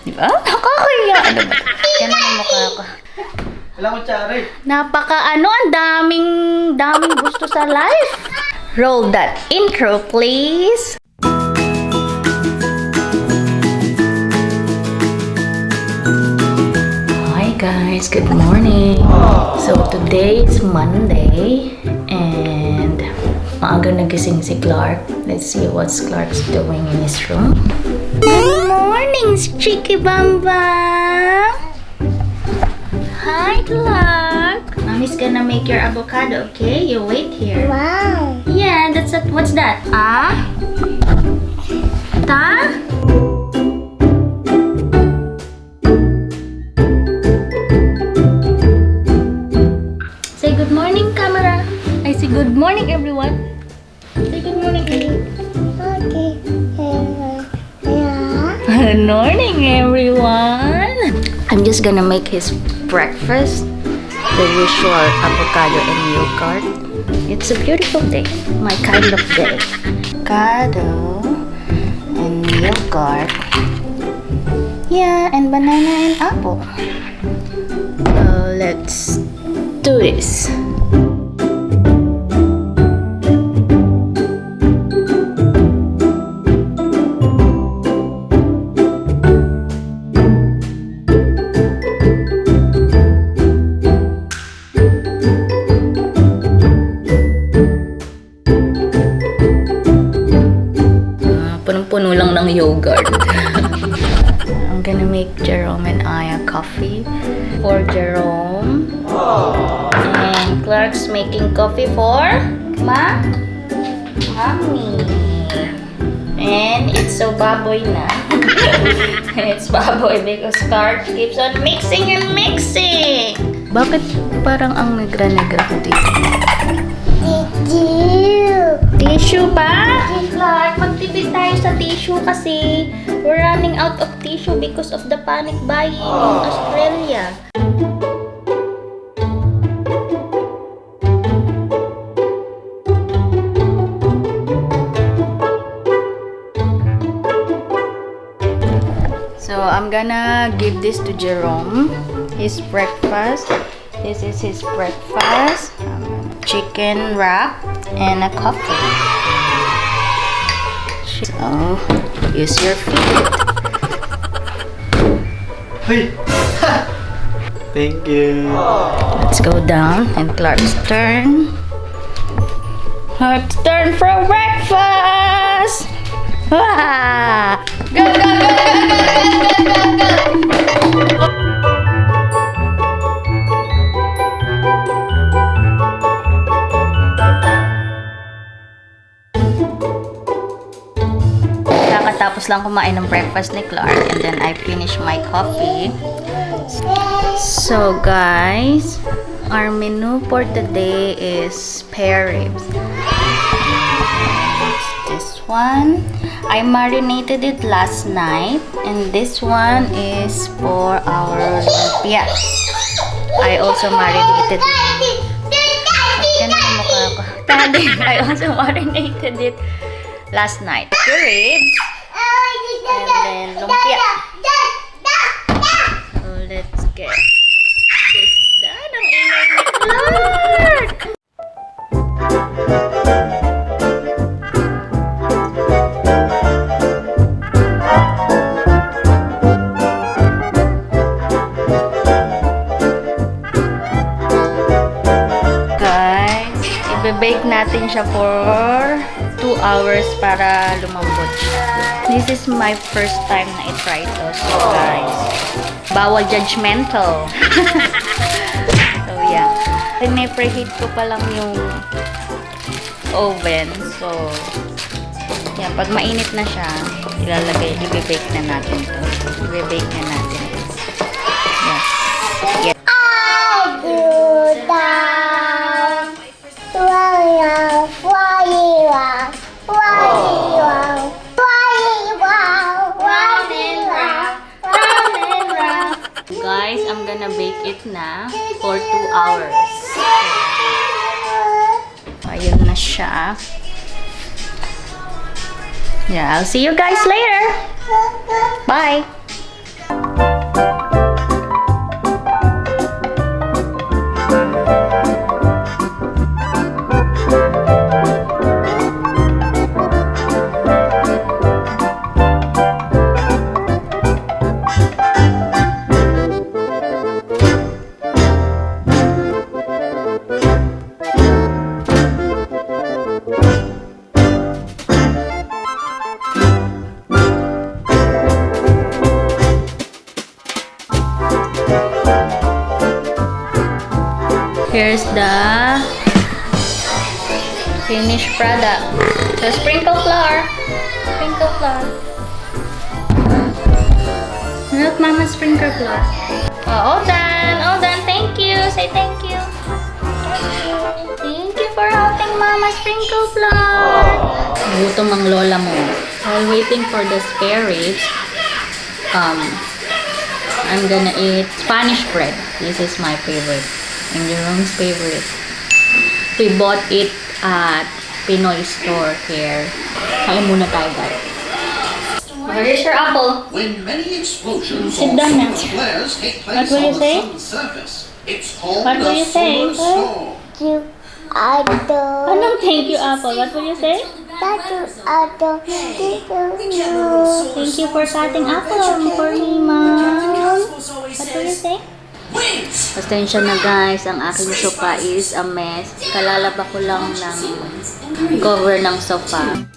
Diba? Nakakaya. Ano ba? Yan ang mukha ko. Walang kutsara eh. Ang daming gusto sa life. Roll that intro, please. Hi guys, good morning. So today is Monday and maaga nagising si Clark. Let's see what Clark's doing in his room. Good morning, Cheeky Bamba. Hi, Clark. Mommy's gonna make your avocado, okay? You wait here. Wow. Yeah, that's it. What's that? Ah? Ta? Say good morning, camera. I say good morning, everyone. Say good morning, everyone. Okay. Yeah. Good morning, everyone. I'm just gonna make his breakfast. The usual avocado and yogurt. It's a beautiful day. My kind of day. Avocado and yogurt. Yeah, and banana and apple. So let's do this. Punong-puno lang ng yogurt. I'm gonna make Jerome and I a coffee for Jerome. And Clark's making coffee for Mommy. And it's so baboy na. It's baboy because Clark keeps on mixing and mixing. Bakit parang ang negra-negra ko dito? Tissue pa? Clark, magtipid tayo sa tissue kasi we're running out of tissue because of the panic buying in Australia. So I'm gonna give this to Jerome. His breakfast. This is his breakfast. Chicken wrap and a coffee. So, use your feet. Hey! Thank you. Let's go down and Clark's turn. Clark's turn for breakfast! Ah! Go, go, go, go, go, go, go, go! Tapos lang kumain ng breakfast ni Clark and then I finish my coffee. So guys, our menu for today is spare ribs. This one, I marinated it last night and this one is for our lumpia. I also marinated it. I also marinated it last night. The ribs. And then lumpia. So let's get this done. Ang ingay ni Clark! Guys, i-bake natin siya for 2 hours para lumambot siya. This is my first time na i-try to. So guys, bawal judgmental. So yeah. Pine-preheat ko pa lang yung oven. So, yan. Pag mainit na siya, i-bake na natin to. I-bake na natin. Yes. Yes. Guys, I'm gonna bake it na for 2 hours. Ayun na siya. Yeah, I'll see you guys later. Bye! Here's the finished product. So, sprinkle flour. Sprinkle flour. Look, Mama, sprinkle flour. Oh, all done. All done. Thank you. Say thank you. Thank you for helping Mama sprinkle flour. Gutom ang lola mo. While waiting for the spare ribs, I'm gonna eat Spanish bread. This is my favorite. And Jerome's favorite. We bought it at Pinoy store here. Kain muna tayo, guys. Where's your apple? When many explosions Sit down now. flares take What place will you on the say? sun's surface, it's called What will a you say? solar storm. Anong thank you, apple? What will you say? Thank you for cutting apple for me, Mom. What will you say? Pasensya na guys, ang aking sofa is a mess. Kalalaba ko lang ng cover ng sofa.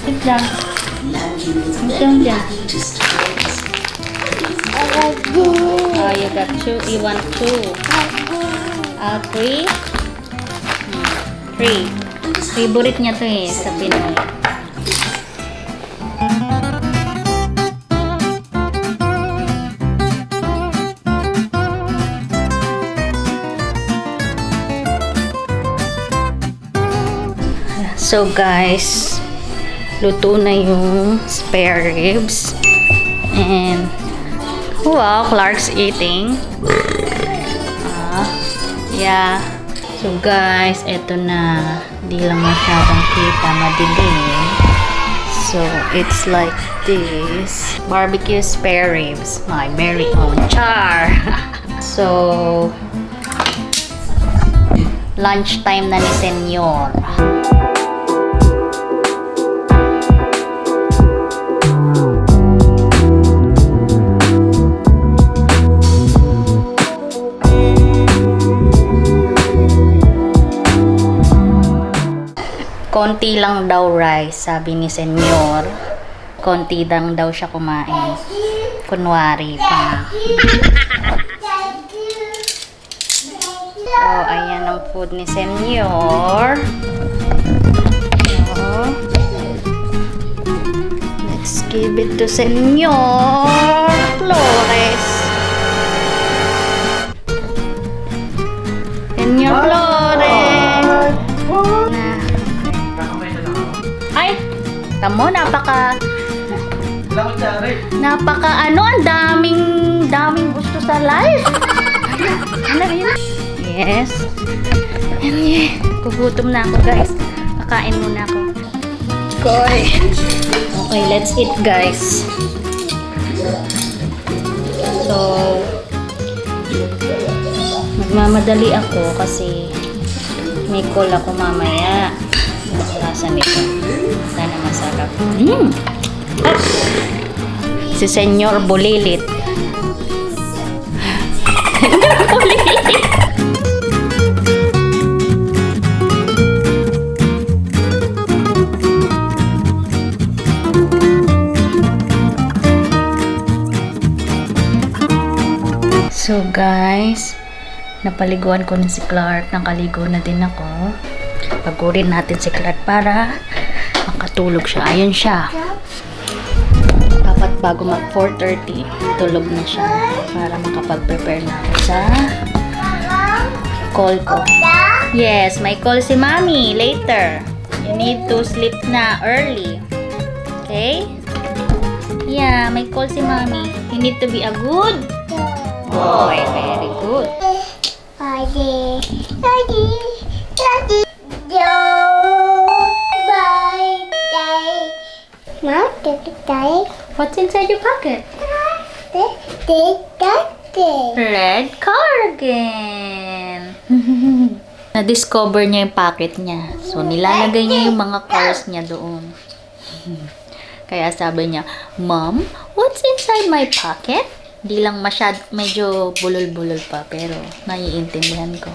Sit down. Sit down dyan. Oh, you got two. You want two? Three? Three. Favorite niya to eh, sa Pinoy. So guys, luto na yung spare ribs. And wow, Clark's eating. Yeah. So guys, eto na. Di lang masyadong kita, madilim. So it's like this. Barbecue spare ribs. My very own char. So lunchtime na ni Senyor. Konti lang daw rice, sabi ni Senyor. Konti lang daw siya kumain. Kunwari pa. So, ayan ang food ni Senyor. So, let's give it to Senyor Flores. Senyor Flores. Ay, tamo, napaka ang daming gusto sa life. Ano yun? Yes. And yeah, gugutom na ako guys. Kakain muna ako. Okay, let's eat guys. So, magmamadali ako kasi may call ako mamaya. Lasa nito. Sana masarap. Si Senyor Bulilit. Senyor Bulilit. So guys, napaliguan ko na si Clark. Nakaligo na din ako. Pagurin natin si Clark para makatulog siya. Ayun siya. Dapat bago mag 4:30, tulog na siya para makapag-prepare na ako sa call ko. Yes, may call si Mommy later. You need to sleep na early. Okay? Yeah, may call si Mommy. You need to be a good boy. Very good. What's inside your pocket? Red car again. Na-discover niya yung pocket niya. So, nilalagay niya yung mga cars niya doon. Kaya sabi niya, Mom, what's inside my pocket? Di lang medyo bulol-bulol pa, pero naiintindihan ko.